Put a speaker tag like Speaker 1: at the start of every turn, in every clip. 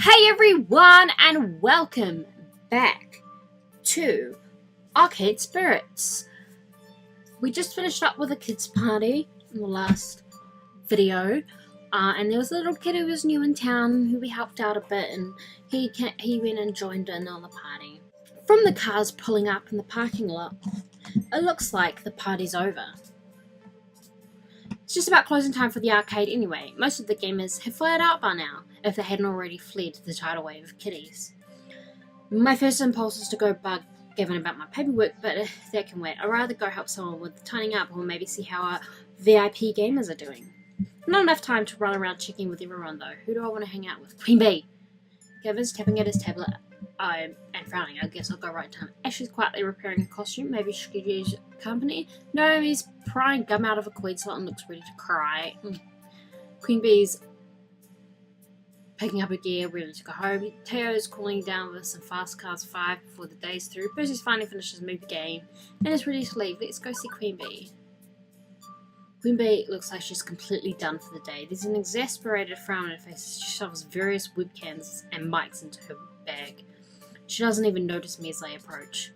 Speaker 1: Hey everyone, and welcome back to Arcade Spirits. We just finished up with a kids party in the last video, and there was a little kid who was new in town who we helped out a bit, and he went and joined in on the party. From the cars pulling up in the parking lot, it looks like the party's over. It's just about closing time for the arcade anyway. Most of the gamers have fled out by now, if they hadn't already fled the tidal wave of kiddies. My first impulse is to go bug Gavin about my paperwork, but that can wait. I'd rather go help someone with tidying up, or maybe see how our VIP gamers are doing. Not enough time to run around checking with everyone though. Who do I want to hang out with? QueenBee! Gavin's tapping at his tablet and frowning. I guess I'll go right to him. Ashley's quietly repairing her costume. Maybe she could use company. No, he's prying gum out of a queen slot and looks ready to cry. QueenBee's picking up her gear, ready to go home. Teo's cooling down with some Fast Cars 5 before the day's through. Percy's finally finished his movie game and is ready to leave. Let's go see QueenBee. QueenBee looks like she's completely done for the day. There's an exasperated frown on her face as she shoves various webcams and mics into her bag. She doesn't even notice me as I approach.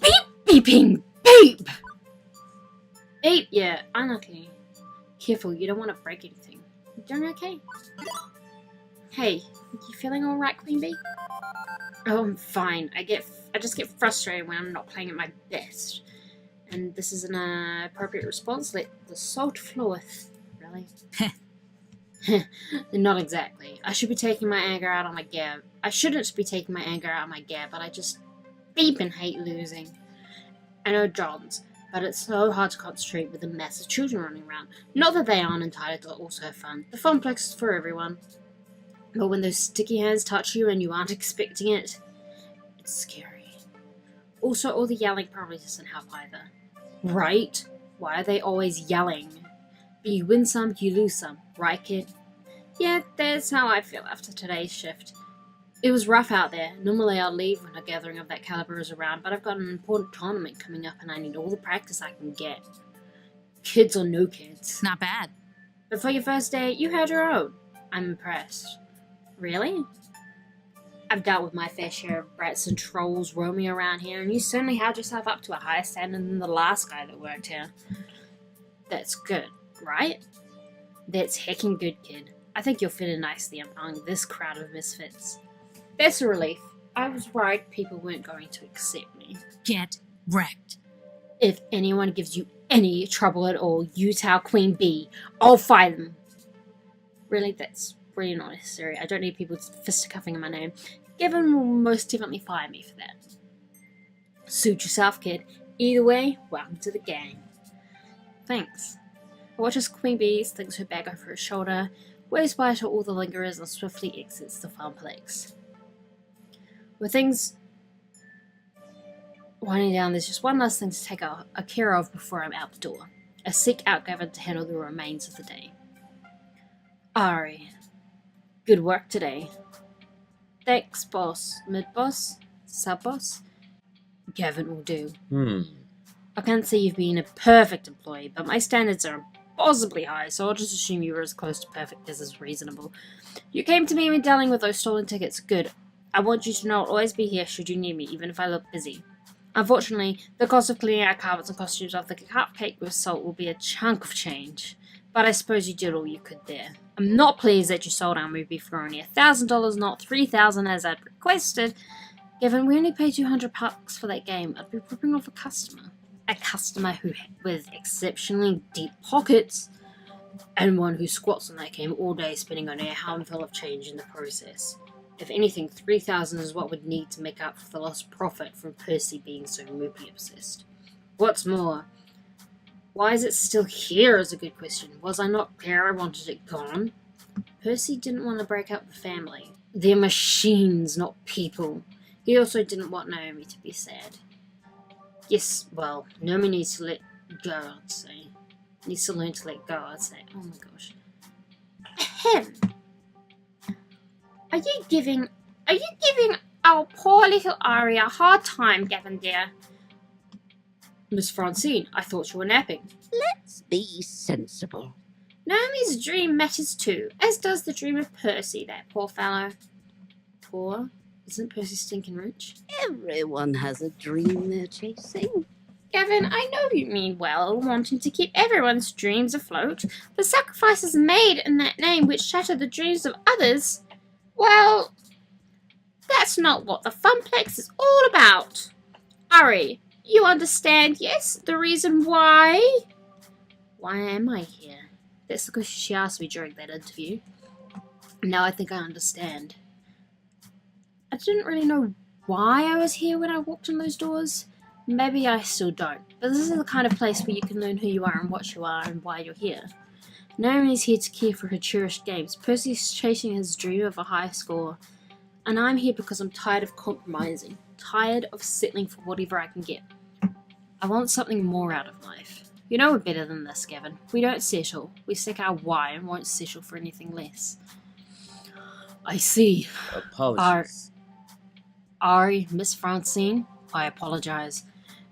Speaker 1: Beep! Beeping! Beep! Beep! Yeah, unlucky. Careful, you don't want to break anything. You doing okay? Hey, you feeling alright, QueenBee? Oh, I'm fine. I just get frustrated when I'm not playing at my best. And this is an appropriate response. Let the salt floweth. Really? Not exactly. I should be taking my anger out on my Gab. I shouldn't be taking my anger out on my Gab, but I just beep and hate losing. I know John's, but it's so hard to concentrate with the massive children running around. Not that they aren't entitled to also have fun. The fun place is for everyone. But when those sticky hands touch you and you aren't expecting it, it's scary. Also, all the yelling probably doesn't help either. Right? Why are they always yelling? But you win some, you lose some. Right, kid? Yeah, that's how I feel after today's shift. It was rough out there. Normally I'll leave when a gathering of that caliber is around, but I've got an important tournament coming up and I need all the practice I can get. Kids or no kids.
Speaker 2: Not bad.
Speaker 1: But for your first day, you had your own. I'm impressed. Really? I've dealt with my fair share of brats and trolls roaming around here, and you certainly held yourself up to a higher standard than the last guy that worked here. That's good, right? That's heckin' good, kid. I think you'll fit in nicely among this crowd of misfits. That's a relief. I was worried people weren't going to accept me.
Speaker 2: Get wrecked.
Speaker 1: If anyone gives you any trouble at all, you tell QueenBee. I'll fire them. Really, that's really not necessary. I don't need people fisticuffing in my name. Gavin will most definitely fire me for that. Suit yourself, kid. Either way, welcome to the gang. Thanks. I watch as QueenBee slings her bag over her shoulder, waves by to all the lingerers, and swiftly exits the fun place. With things winding down, there's just one last thing to take care of before I'm out the door. I seek out Gavin to handle the remains of the day. Ari, good work today. Thanks, boss. Mid-boss? Sub-boss? Gavin will do. I can't say you've been a perfect employee, but my standards are impossibly high, so I'll just assume you were as close to perfect as is reasonable. You came to me when dealing with those stolen tickets. Good. I want you to know I'll always be here should you need me, even if I look busy. Unfortunately, the cost of cleaning our carpets and costumes off the cupcake with salt will be a chunk of change. But I suppose you did all you could there. I'm not pleased that you sold our movie for only $1,000, not $3,000 as I'd requested. Given we only paid $200 for that game, I'd be ripping off a customer. A customer who with exceptionally deep pockets, and one who squats on that game all day, spending on a handful of change in the process. If anything, $3,000 is what we'd need to make up for the lost profit from Percy being so movie obsessed. What's more, why is it still here is a good question. Was I not clear I wanted it gone? Percy didn't want to break up the family. They're machines, not people. He also didn't want Naomi to be sad. Yes, well, Naomi needs to let go, I'd say. Needs to learn to let go, I'd say. Oh my gosh. Ahem. Are you giving our poor little Ari a hard time, Gavin dear? Miss Francine, I thought you were napping.
Speaker 3: Let's be sensible.
Speaker 1: Naomi's dream matters too, as does the dream of Percy, that poor fellow. Poor? Isn't Percy stinking rich?
Speaker 2: Everyone has a dream they're chasing.
Speaker 1: Gavin, I know you mean well, wanting to keep everyone's dreams afloat. The sacrifices made in that name which shatter the dreams of others, well, that's not what the Funplex is all about. Ari, you understand, yes, the reason why? Why am I here? That's the question she asked me during that interview. Now I think I understand. I didn't really know why I was here when I walked in those doors. Maybe I still don't, but this is the kind of place where you can learn who you are and what you are and why you're here. Naomi's here to care for her cherished games. Percy's chasing his dream of a high score. And I'm here because I'm tired of compromising. Tired of settling for whatever I can get. I want something more out of life. You know we're better than this, Gavin. We don't settle. We seek our why and won't settle for anything less. I see.
Speaker 2: Apologies.
Speaker 1: Ari, Miss Francine, I apologize.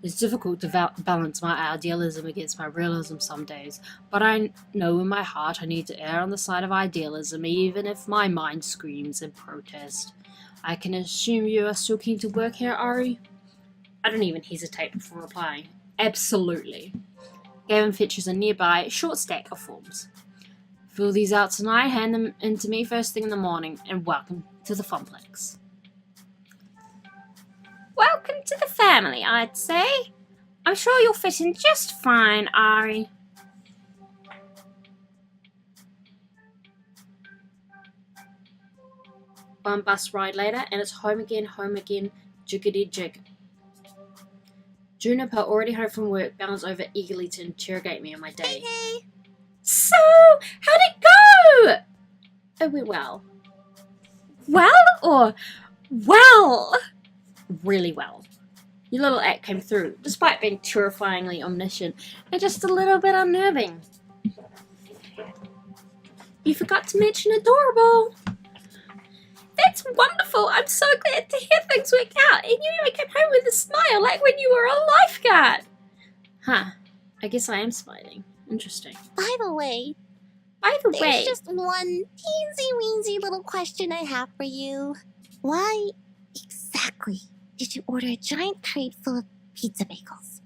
Speaker 1: It's difficult to balance my idealism against my realism some days, but I know in my heart I need to err on the side of idealism, even if my mind screams in protest. I can assume you are still keen to work here, Ari? I don't even hesitate before replying. Absolutely. Gavin fetches a nearby short stack of forms. Fill these out tonight, hand them in to me first thing in the morning, and welcome to the Funplex. Welcome to the family, I'd say. I'm sure you'll fit in just fine, Ari. One bus ride later, and it's home again, jiggity jig. Juniper, already home from work, bounds over eagerly to interrogate me on my day.
Speaker 3: Hey.
Speaker 1: So, how'd it go? It went well. Well or well? Really well. Your little act came through, despite being terrifyingly omniscient and just a little bit unnerving. You forgot to mention adorable. That's wonderful. I'm so glad to hear things work out. And you even came home with a smile like when you were a lifeguard. Huh. I guess I am smiling. Interesting.
Speaker 3: By the way,
Speaker 1: There's
Speaker 3: there's just one teensy-weensy little question I have for you. Why exactly did you order a giant crate full of pizza bagels?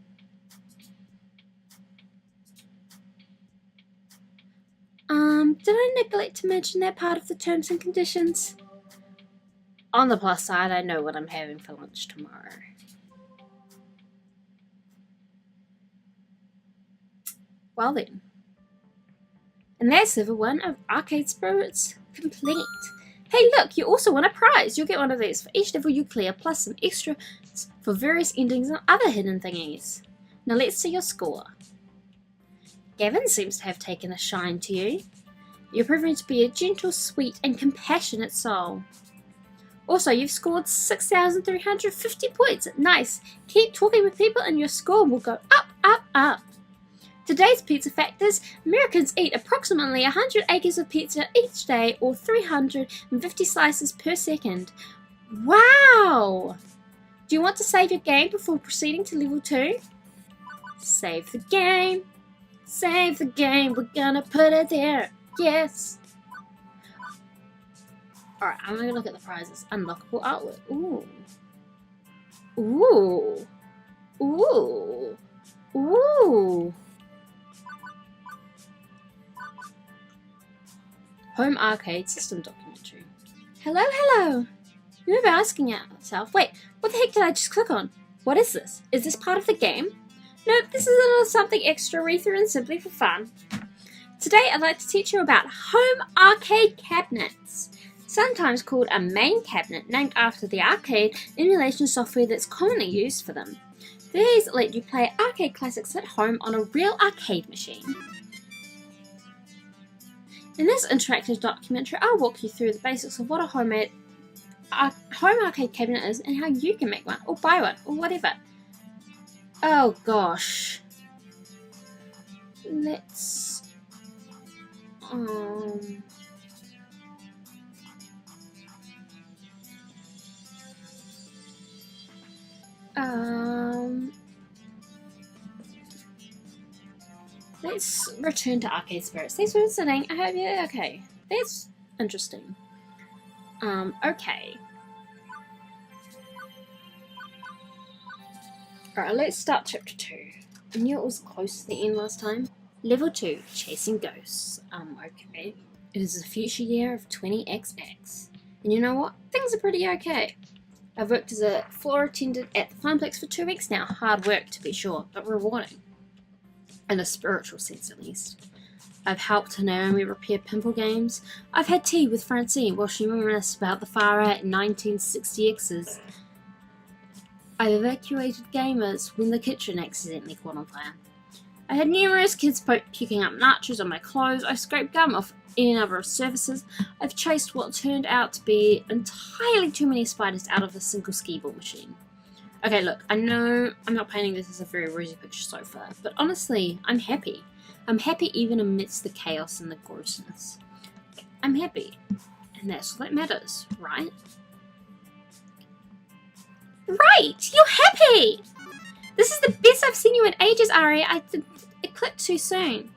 Speaker 1: Did I neglect to mention that part of the terms and conditions? On the plus side, I know what I'm having for lunch tomorrow. Well then. And that's level 1 of Arcade Spirits complete. Hey look, you also won a prize. You'll get one of these for each level you clear, plus some extras for various endings and other hidden thingies. Now let's see your score. Gavin seems to have taken a shine to you. You're proving to be a gentle, sweet, and compassionate soul. Also, you've scored 6,350 points. Nice. Keep talking with people and your score will go up, up, up. Today's pizza factors: Americans eat approximately 100 acres of pizza each day, or 350 slices per second. Wow! Do you want to save your game before proceeding to level 2? Save the game. Save the game. We're gonna put it there. Yes. Alright, I'm gonna look at the prizes. Unlockable artwork. Ooh. Ooh. Ooh. Ooh. Home arcade system documentary. Hello, hello. You may be asking yourself, wait, what the heck did I just click on? What is this? Is this part of the game? Nope, this is a little something extra we threw in simply for fun. Today I'd like to teach you about home arcade cabinets, sometimes called a main cabinet, named after the arcade emulation software that's commonly used for them. These let you play arcade classics at home on a real arcade machine. In this interactive documentary, I'll walk you through the basics of what a home arcade cabinet is and how you can make one, or buy one, or whatever. Oh gosh. Let's... let's return to Arcade Spirits. Thanks for listening. I hope you're okay. That's interesting. Okay. Alright, let's start chapter 2. I knew it was close to the end last time. Level 2, Chasing Ghosts. Okay. It is the future year of 20XX. And you know what? Things are pretty okay. I've worked as a floor attendant at the Funplex for 2 weeks now. Hard work, to be sure, but rewarding. In a spiritual sense, at least. I've helped Naomi repair pimple games. I've had tea with Francine while she reminisced about the far-out 1960Xs. I've evacuated gamers when the kitchen accidentally caught on fire. I had numerous kids puking up nachos on my clothes. I scraped gum off any number of surfaces. I've chased what turned out to be entirely too many spiders out of a single skee-ball machine. Okay, look, I know I'm not painting this as a very rosy picture so far, but honestly, I'm happy. I'm happy even amidst the chaos and the grossness. I'm happy, and that's all that matters, right? Right! You're happy! This is the best I've seen you in ages, Ari. It clicked too soon.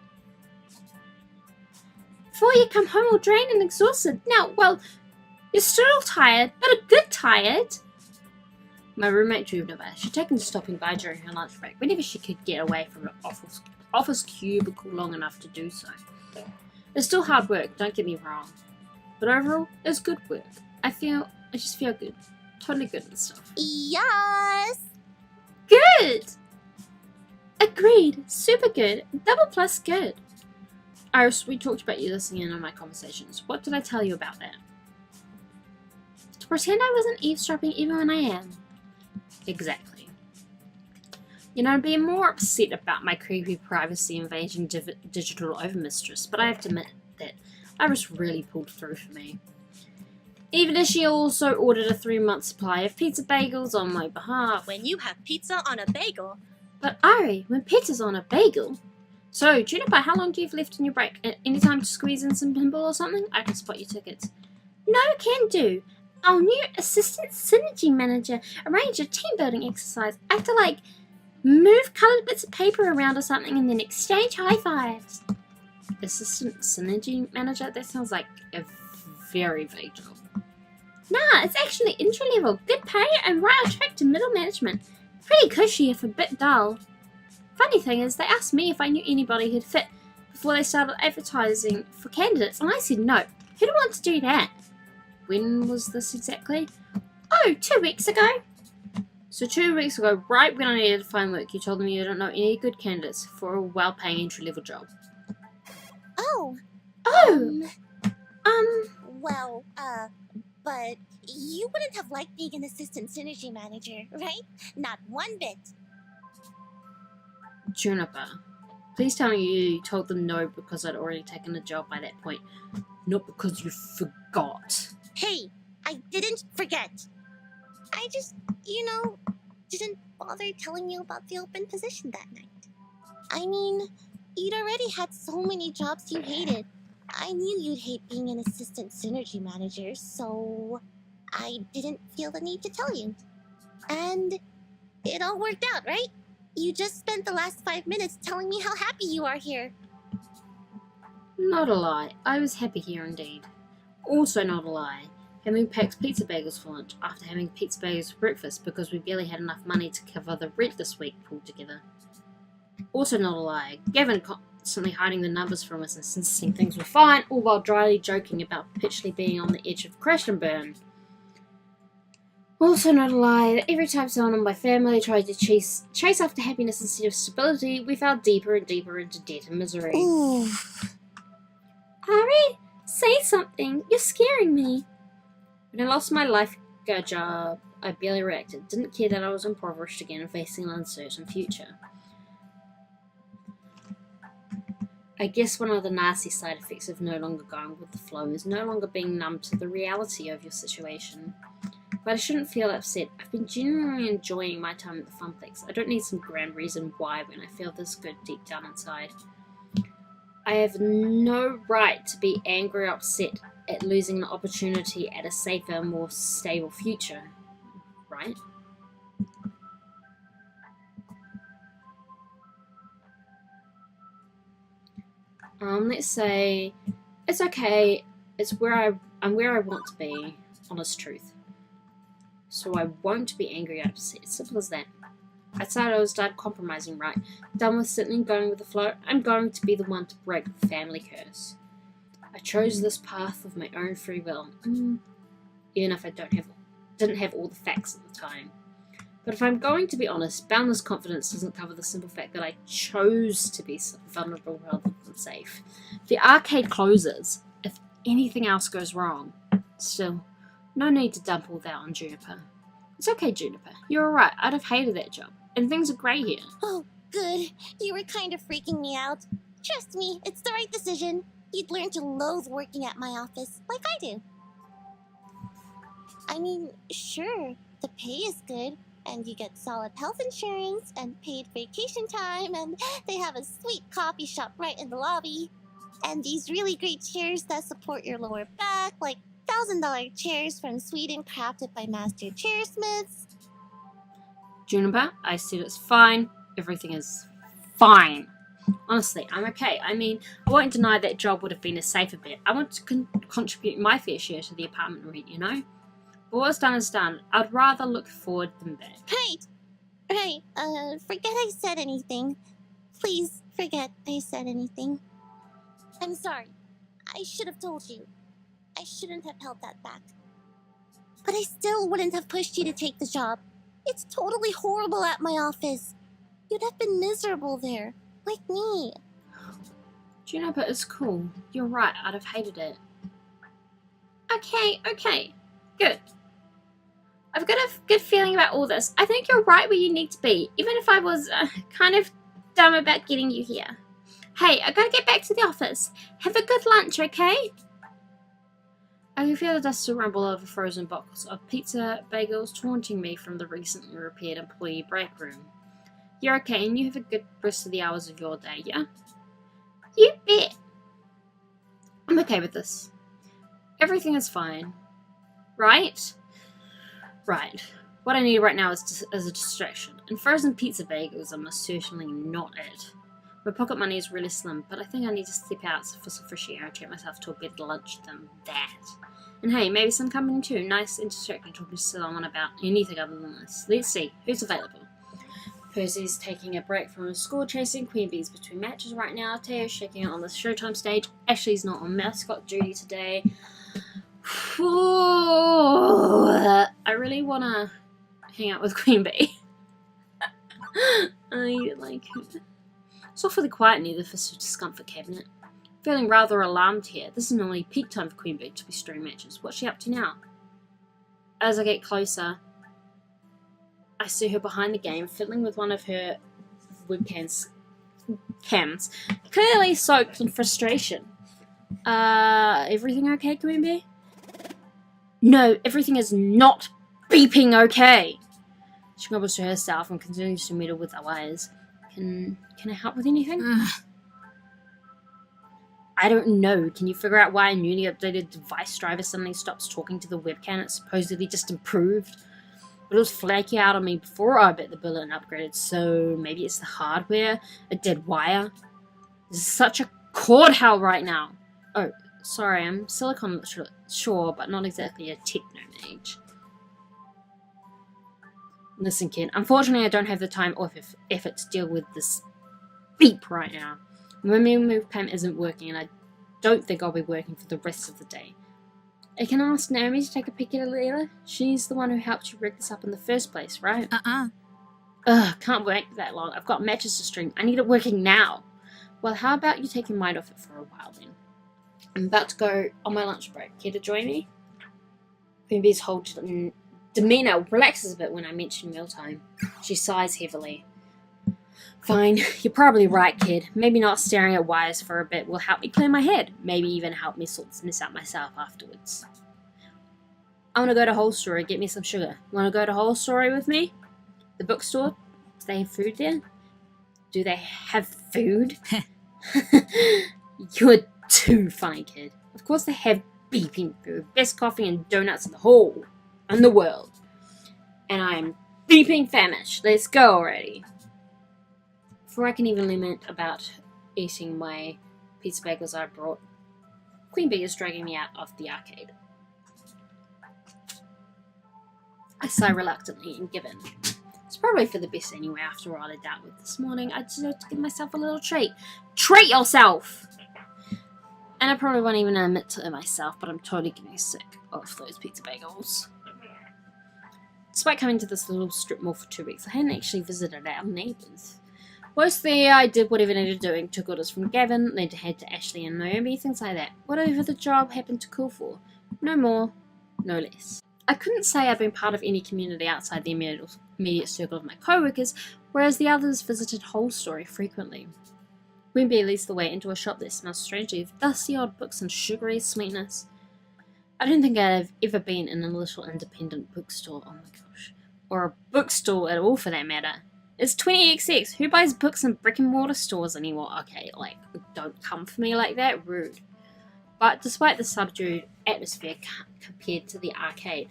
Speaker 1: Before you come home all drained and exhausted. Now, well, you're still tired, but a good tired. My roommate Juniper. She'd taken to stopping by during her lunch break, whenever she could get away from her office cubicle long enough to do so. It's still hard work, don't get me wrong. But overall, it's good work. I just feel good. Totally good and stuff.
Speaker 3: Yes!
Speaker 1: Good! Agreed. Super good. Double plus good. Iris, we talked about you listening in on my conversations. What did I tell you about that? To pretend I wasn't eavesdropping even when I am. Exactly. You know, I'd be more upset about my creepy privacy invading digital overmistress, but I have to admit that Iris really pulled through for me. Even as she also ordered a 3-month supply of pizza bagels on my behalf.
Speaker 4: When you have pizza on a bagel.
Speaker 1: But Ari, when pizza's on a bagel... So, Juniper, how long do you have left in your break? Any time to squeeze in some pinball or something? I can spot your tickets. No, can do. Our new assistant synergy manager arranged a team building exercise. I have to, move coloured bits of paper around or something and then exchange high fives. Assistant synergy manager? That sounds like a very vague job. Nah, it's actually entry level. Good pay and right on track to middle management. Pretty cushy if a bit dull. Funny thing is, they asked me if I knew anybody who'd fit before they started advertising for candidates, and I said no. Who'd want to do that? When was this exactly? Oh, 2 weeks ago. So 2 weeks ago, right when I needed to find work, you told them you don't know any good candidates for a well-paying entry-level job.
Speaker 3: Oh. Well, but you wouldn't have liked being an assistant synergy manager, right? Not one bit.
Speaker 1: Juniper, please tell me you told them no because I'd already taken a job by that point, not because you forgot.
Speaker 3: Hey, I didn't forget. I just, didn't bother telling you about the open position that night. I mean, you'd already had so many jobs you hated. I knew you'd hate being an assistant synergy manager, so I didn't feel the need to tell you. And it all worked out, right? You just spent the last 5 minutes telling me how happy you are here.
Speaker 1: Not a lie. I was happy here indeed. Also not a lie. Having packed pizza bagels for lunch after having pizza bagels for breakfast because we barely had enough money to cover the rent this week pulled together. Also not a lie. Gavin constantly hiding the numbers from us and insisting things were fine, all while dryly joking about perpetually being on the edge of crash and burn. Also not a lie that every time someone in my family tried to chase after happiness instead of stability, we fell deeper and deeper into debt and misery.
Speaker 3: Ooh.
Speaker 1: Ari, say something. You're scaring me. When I lost my lifeguard job, I barely reacted. Didn't care that I was impoverished again and facing an uncertain future. I guess one of the nasty side effects of no longer going with the flow is no longer being numb to the reality of your situation. But I shouldn't feel upset. I've been genuinely enjoying my time at the Funplex. I don't need some grand reason why when I feel this good deep down inside. I have no right to be angry or upset at losing the opportunity at a safer, more stable future. Right? Let's say it's okay. I'm where I want to be. Honest truth. So I won't be angry or upset. Simple as that. I decided I was done compromising, right? Done with sitting and going with the flow. I'm going to be the one to break the family curse. I chose this path of my own free will, even if I didn't have all the facts at the time. But if I'm going to be honest, boundless confidence doesn't cover the simple fact that I chose to be vulnerable rather than safe. If the arcade closes, if anything else goes wrong, still, no need to dump all that on Juniper. It's okay, Juniper. You're alright. I'd have hated that job. And things are great here.
Speaker 3: Oh, good. You were kind of freaking me out. Trust me, it's the right decision. You'd learn to loathe working at my office, like I do. I mean, sure, the pay is good, and you get solid health insurance, and paid vacation time, and they have a sweet coffee shop right in the lobby. And these really great chairs that support your lower back, like $1,000 chairs from Sweden crafted by master chairsmiths.
Speaker 1: Juniper, I said it's fine. Everything is fine. Honestly, I'm okay. I mean, I won't deny that job would have been a safer bet. I want to contribute my fair share to the apartment rent, you know? But what's done is done. I'd rather look forward than back.
Speaker 3: Right. Forget I said anything. Please forget I said anything. I'm sorry. I should have told you. I shouldn't have held that back. But I still wouldn't have pushed you to take the job. It's totally horrible at my office. You'd have been miserable there, like me.
Speaker 1: Juniper is cool. You're right, I'd have hated it. Okay. Good. I've got a good feeling about all this. I think you're right where you need to be, even if I was kind of dumb about getting you here. Hey, I gotta get back to the office. Have a good lunch, okay? I can feel the dust rumble over frozen boxes of pizza bagels taunting me from the recently repaired employee break room. You're okay, and you have a good rest of the hours of your day, yeah? You bet. I'm okay with this. Everything is fine. Right? Right. What I need right now is a distraction, and frozen pizza bagels are most certainly not it. My pocket money is really slim, but I think I need to step out for some fresh air and treat myself to a better lunch than that. And hey, maybe some company too. Nice and distracting talking to someone about anything other than this. Let's see, who's available? Percy's taking a break from his school chasing QueenBees between matches right now. Teo's shaking out on the Showtime stage. Ashley's not on mascot duty today. I really want to hang out with QueenBee. I like her. It's awfully quiet near the Fist of Discomfort cabinet. Feeling rather alarmed here. This is normally peak time for QueenBee to be stream matches. What's she up to now? As I get closer, I see her behind the game, fiddling with one of her webcams, clearly soaked in frustration. Everything okay, QueenBee? No, everything is not beeping okay. She grumbles to herself and continues to meddle with our eyes. Can I help with anything? I don't know. Can you figure out why a newly updated device driver suddenly stops talking to the webcam it supposedly just improved? But it was flaky out on me before I bit the bullet and upgraded, so maybe it's the hardware, a dead wire. This is such a cord hell right now. Oh, sorry, I'm silicon sure, but not exactly a techno mage. Listen, kid, unfortunately I don't have the time or effort to deal with this beep right now. My move payment isn't working, and I don't think I'll be working for the rest of the day. I can ask Naomi to take a peek at it later. She's the one who helped you rig this up in the first place, right? Ugh, can't wait that long. I've got matches to stream. I need it working now. Well, how about you take your mind off it for a while then? I'm about to go on my lunch break. Care to join me? QueenBee's whole demeanor relaxes a bit when I mention mealtime. She sighs heavily. Fine, you're probably right, kid. Maybe not staring at wires for a bit will help me clear my head. Maybe even help me sort this mess out myself afterwards. I want to go to Whole Story, get me some sugar. Want to go to Whole Story with me? The bookstore? Do they have food there? Do they have food? You're too funny, kid. Of course they have beeping food. Best coffee and donuts in the world. And I'm beeping famished. Let's go already. Before I can even lament about eating my pizza bagels I brought. QueenBee is dragging me out of the arcade. I sigh reluctantly and give in. It's probably for the best anyway after what I dealt with this morning. I deserve to give myself a little treat. Treat yourself! And I probably won't even admit to it myself, but I'm totally getting sick of those pizza bagels. Despite coming to this little strip mall for 2 weeks, I hadn't actually visited our neighbours. Mostly I did whatever I needed doing, took orders from Gavin, then to head to Ashley and Naomi, things like that. Whatever the job happened to call for. No more, no less. I couldn't say I'd been part of any community outside the immediate circle of my co-workers, whereas the others visited Whole Story frequently. QueenBee leads the way into a shop that smells strangely of dusty old books and sugary sweetness. I don't think I've ever been in a little independent bookstore, oh my gosh, or a bookstore at all for that matter. It's 20XX, who buys books in brick and mortar stores anymore? Okay, like, don't come for me like that, rude. But despite the subdued atmosphere compared to the arcade,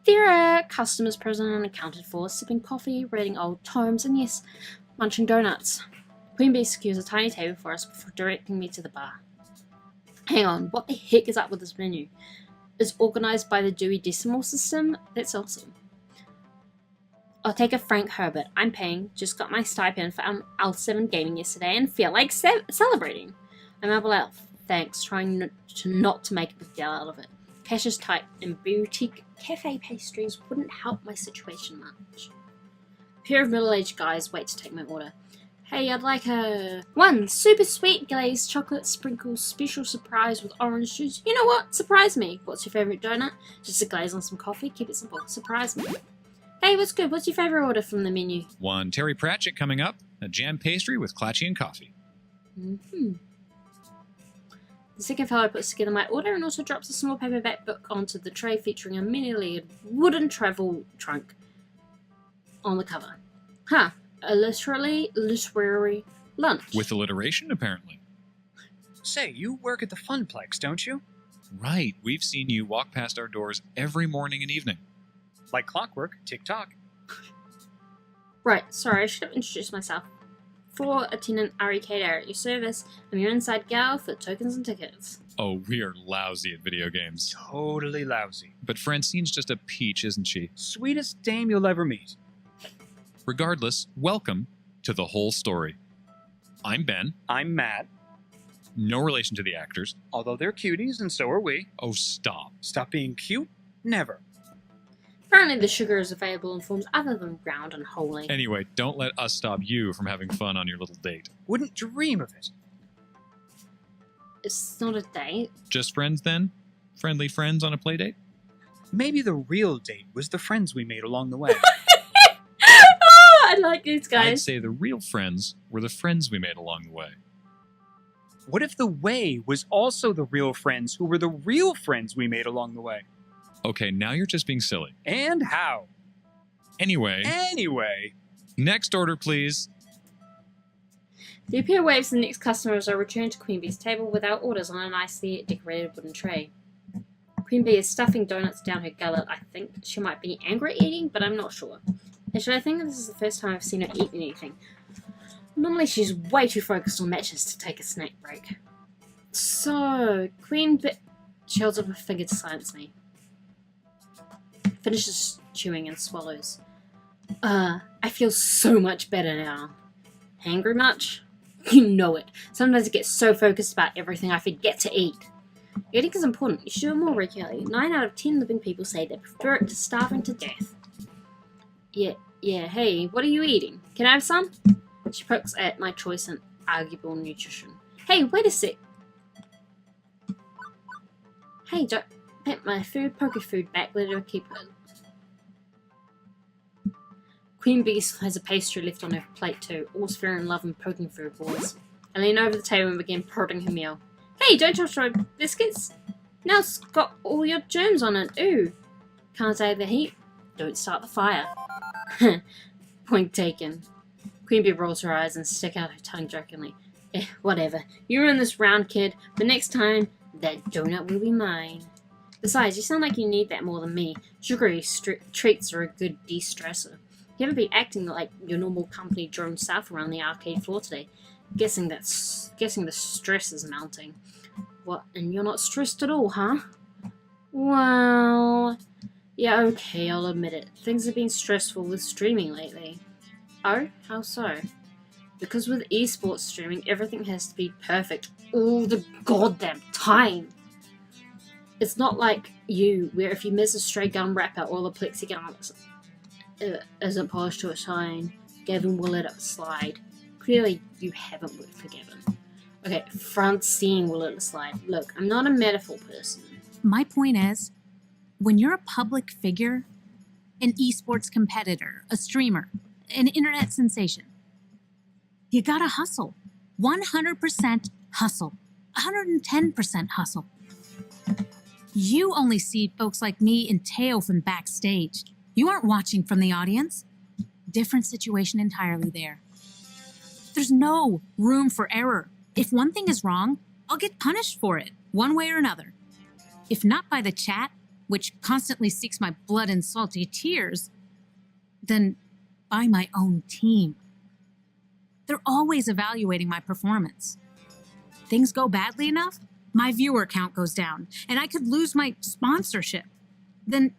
Speaker 1: there are customers present and accounted for, sipping coffee, reading old tomes, and yes, munching donuts. QueenBee secures a tiny table for us before directing me to the bar. Hang on, what the heck is up with this menu? Is organised by the Dewey Decimal System? That's awesome. I'll take a Frank Herbert. I'm paying. Just got my stipend for L7 gaming yesterday and feel like celebrating. I mumble out thanks, trying not to make a big deal out of it. Cash is tight, and boutique cafe pastries wouldn't help my situation much. A pair of middle-aged guys wait to take my order. Hey, I'd like a... 1 super sweet glazed chocolate sprinkles special surprise with orange juice. You know what? Surprise me. What's your favourite donut? Just a glaze on some coffee? Keep it simple. Surprise me. Hey, what's good? What's your favourite order from the menu?
Speaker 5: 1 Terry Pratchett coming up. A jam pastry with Clatchy and coffee.
Speaker 1: The second fellow puts together my order and also drops a small paperback book onto the tray featuring a many-layered wooden travel trunk on the cover. Huh. A literary lunch.
Speaker 5: With alliteration, apparently.
Speaker 6: Say, you work at the Funplex, don't you?
Speaker 5: Right. We've seen you walk past our doors every morning and evening.
Speaker 6: Like clockwork, tick-tock.
Speaker 1: Right, sorry, I should have introduced myself. Floor attendant Ari Kader at your service. I'm your inside gal for tokens and tickets.
Speaker 5: Oh, we are lousy at video games.
Speaker 6: Totally lousy.
Speaker 5: But Francine's just a peach, isn't she?
Speaker 6: Sweetest dame you'll ever meet.
Speaker 5: Regardless, welcome to The Whole Story. I'm Ben.
Speaker 6: I'm Matt.
Speaker 5: No relation to the actors.
Speaker 6: Although they're cuties, and so are we.
Speaker 5: Oh, stop.
Speaker 6: Stop being cute? Never.
Speaker 1: Apparently the sugar is available in forms other than round and holy.
Speaker 5: Anyway, don't let us stop you from having fun on your little date.
Speaker 6: Wouldn't dream of it.
Speaker 1: It's not a date.
Speaker 5: Just friends, then? Friendly friends on a play date?
Speaker 6: Maybe the real date was the friends we made along the way.
Speaker 1: Oh, I like these
Speaker 5: I'd
Speaker 1: guys.
Speaker 5: say the real friends were the friends we made along the way.
Speaker 6: What if the way was also the real friends who were the real friends we made along the way?
Speaker 5: Okay, now you're just being silly.
Speaker 6: And how?
Speaker 5: Anyway, next order, please.
Speaker 1: The appear waves the next customers are returned to QueenBee's table with our orders on a nicely decorated wooden tray. QueenBee is stuffing donuts down her gullet. I think she might be angry at eating, but I'm not sure. Actually, I think this is the first time I've seen her eat anything. Normally she's way too focused on matches to take a snack break. So, QueenBee... She holds up her finger to silence me. Finishes chewing and swallows. I feel so much better now. Hangry much? You know it. Sometimes I get so focused about everything I forget to eat. Eating is important. You should do it more regularly. 9 out of 10 living people say they prefer it to starving to death. Yeah, hey, what are you eating? Can I have some? She pokes at my choice and arguable nutrition. Hey, wait a sec. Hey, don't put my poker food back. Let her keep it. QueenBee has a pastry left on her plate too. All's fair in love and poking food wars. I lean over the table and begin prodding her meal. Hey, don't touch my biscuits. Now it's got all your germs on it. Ooh. Can't save the heat. Don't start the fire. Point taken. QueenBee rolls her eyes and sticks out her tongue jokingly. Whatever. You ruined this round, kid, but next time, that donut will be mine. Besides, you sound like you need that more than me. Sugary treats are a good de-stressor. You haven't been acting like your normal company drone south around the arcade floor today. Guessing the stress is mounting. What? And you're not stressed at all, huh? Well, yeah, okay, I'll admit it. Things have been stressful with streaming lately. Oh, how so? Because with esports streaming, everything has to be perfect all the goddamn time. It's not like you, where if you miss a stray gun wrapper or the plexiglass isn't polished to a shine, Gavin will let it slide. Clearly, you haven't worked for Gavin. Okay, Francine will let it slide. Look, I'm not a metaphor person.
Speaker 7: My point is, when you're a public figure, an esports competitor, a streamer, an internet sensation, you gotta hustle. 100% hustle. 110% hustle. You only see folks like me and Teo from backstage. You aren't watching from the audience. Different situation entirely there. There's no room for error. If one thing is wrong, I'll get punished for it, one way or another. If not by the chat, which constantly seeks my blood and salty tears, then by my own team. They're always evaluating my performance. Things go badly enough, my viewer count goes down, and I could lose my sponsorship. Then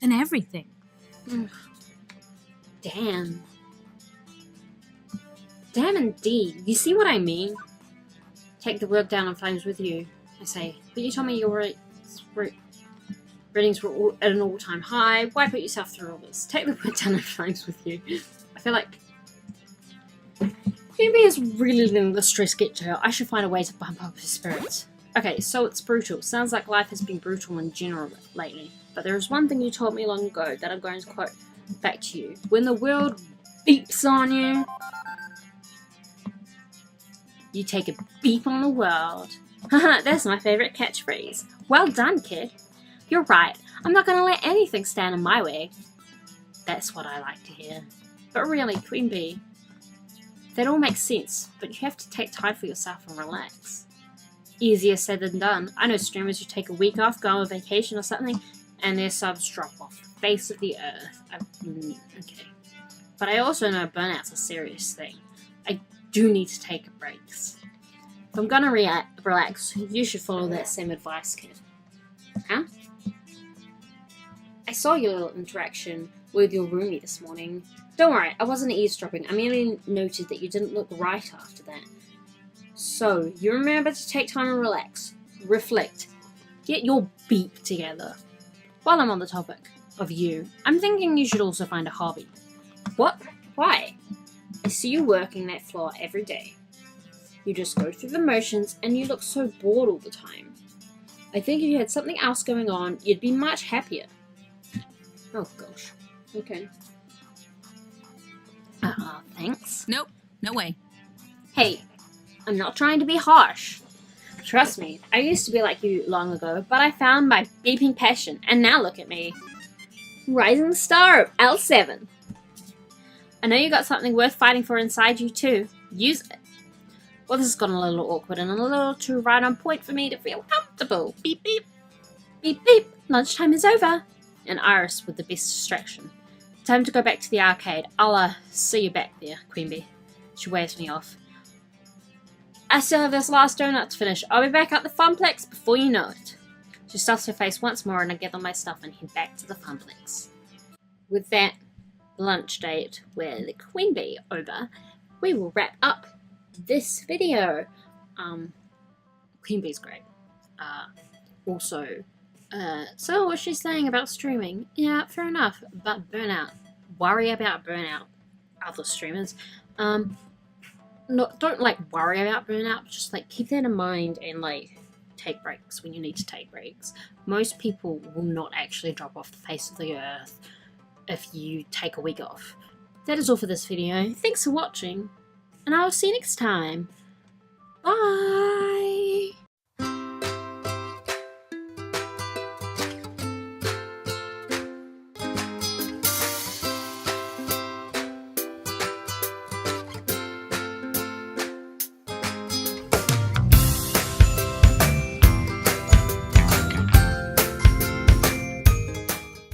Speaker 7: everything.
Speaker 1: Damn. Damn indeed. You see what I mean? Take the world down in flames with you, I say. But you told me your ratings were all at an all-time high. Why put yourself through all this? Take the world down in flames with you. I feel like QueenBee is really letting the stress get to her. I should find a way to bump up her spirits. Okay, so it's brutal. Sounds like life has been brutal in general lately. But there is one thing you told me long ago that I'm going to quote back to you. When the world beeps on you, you take a beep on the world. Haha, that's my favorite catchphrase. Well done, kid. You're right. I'm not going to let anything stand in my way. That's what I like to hear. But really, QueenBee, that all makes sense, but you have to take time for yourself and relax. Easier said than done. I know streamers who take a week off, go on a vacation or something, and their subs drop off the face of the earth. Okay. But I also know burnout's a serious thing. I do need to take breaks. If I'm gonna relax, you should follow that same advice, kid. Huh? I saw your little interaction with your roomie this morning. Don't worry, I wasn't eavesdropping. I merely noted that you didn't look right after that. So, you remember to take time and relax. Reflect. Get your beep together. While I'm on the topic of you, I'm thinking you should also find a hobby. What? Why? I see you working that floor every day. You just go through the motions and you look so bored all the time. I think if you had something else going on, you'd be much happier. Oh gosh. Okay. Thanks.
Speaker 7: Nope, no way.
Speaker 1: Hey, I'm not trying to be harsh. Trust me, I used to be like you long ago, but I found my beeping passion, and now look at me. Rising star of L7. I know you got something worth fighting for inside you too. Use it. Well, this has gotten a little awkward and a little too right on point for me to feel comfortable. Beep, beep. Beep, beep. Lunchtime is over. And Iris with the best distraction. Time to go back to the arcade. I'll, see you back there, QueenBee. She waves me off. I still have this last donut to finish. I'll be back at the Funplex before you know it. She stuffs her face once more and I gather my stuff and head back to the Funplex. With that lunch date with QueenBee over, we will wrap up this video. QueenBee's great. Also, so what she's saying about streaming, yeah, fair enough, but burnout. Worry about burnout, other streamers. No, don't worry about burnout, just keep that in mind and take breaks when you need to take breaks. Most people will not actually drop off the face of the earth if you take a week off. That is all for this video. Thanks for watching, and I will see you next time. Bye!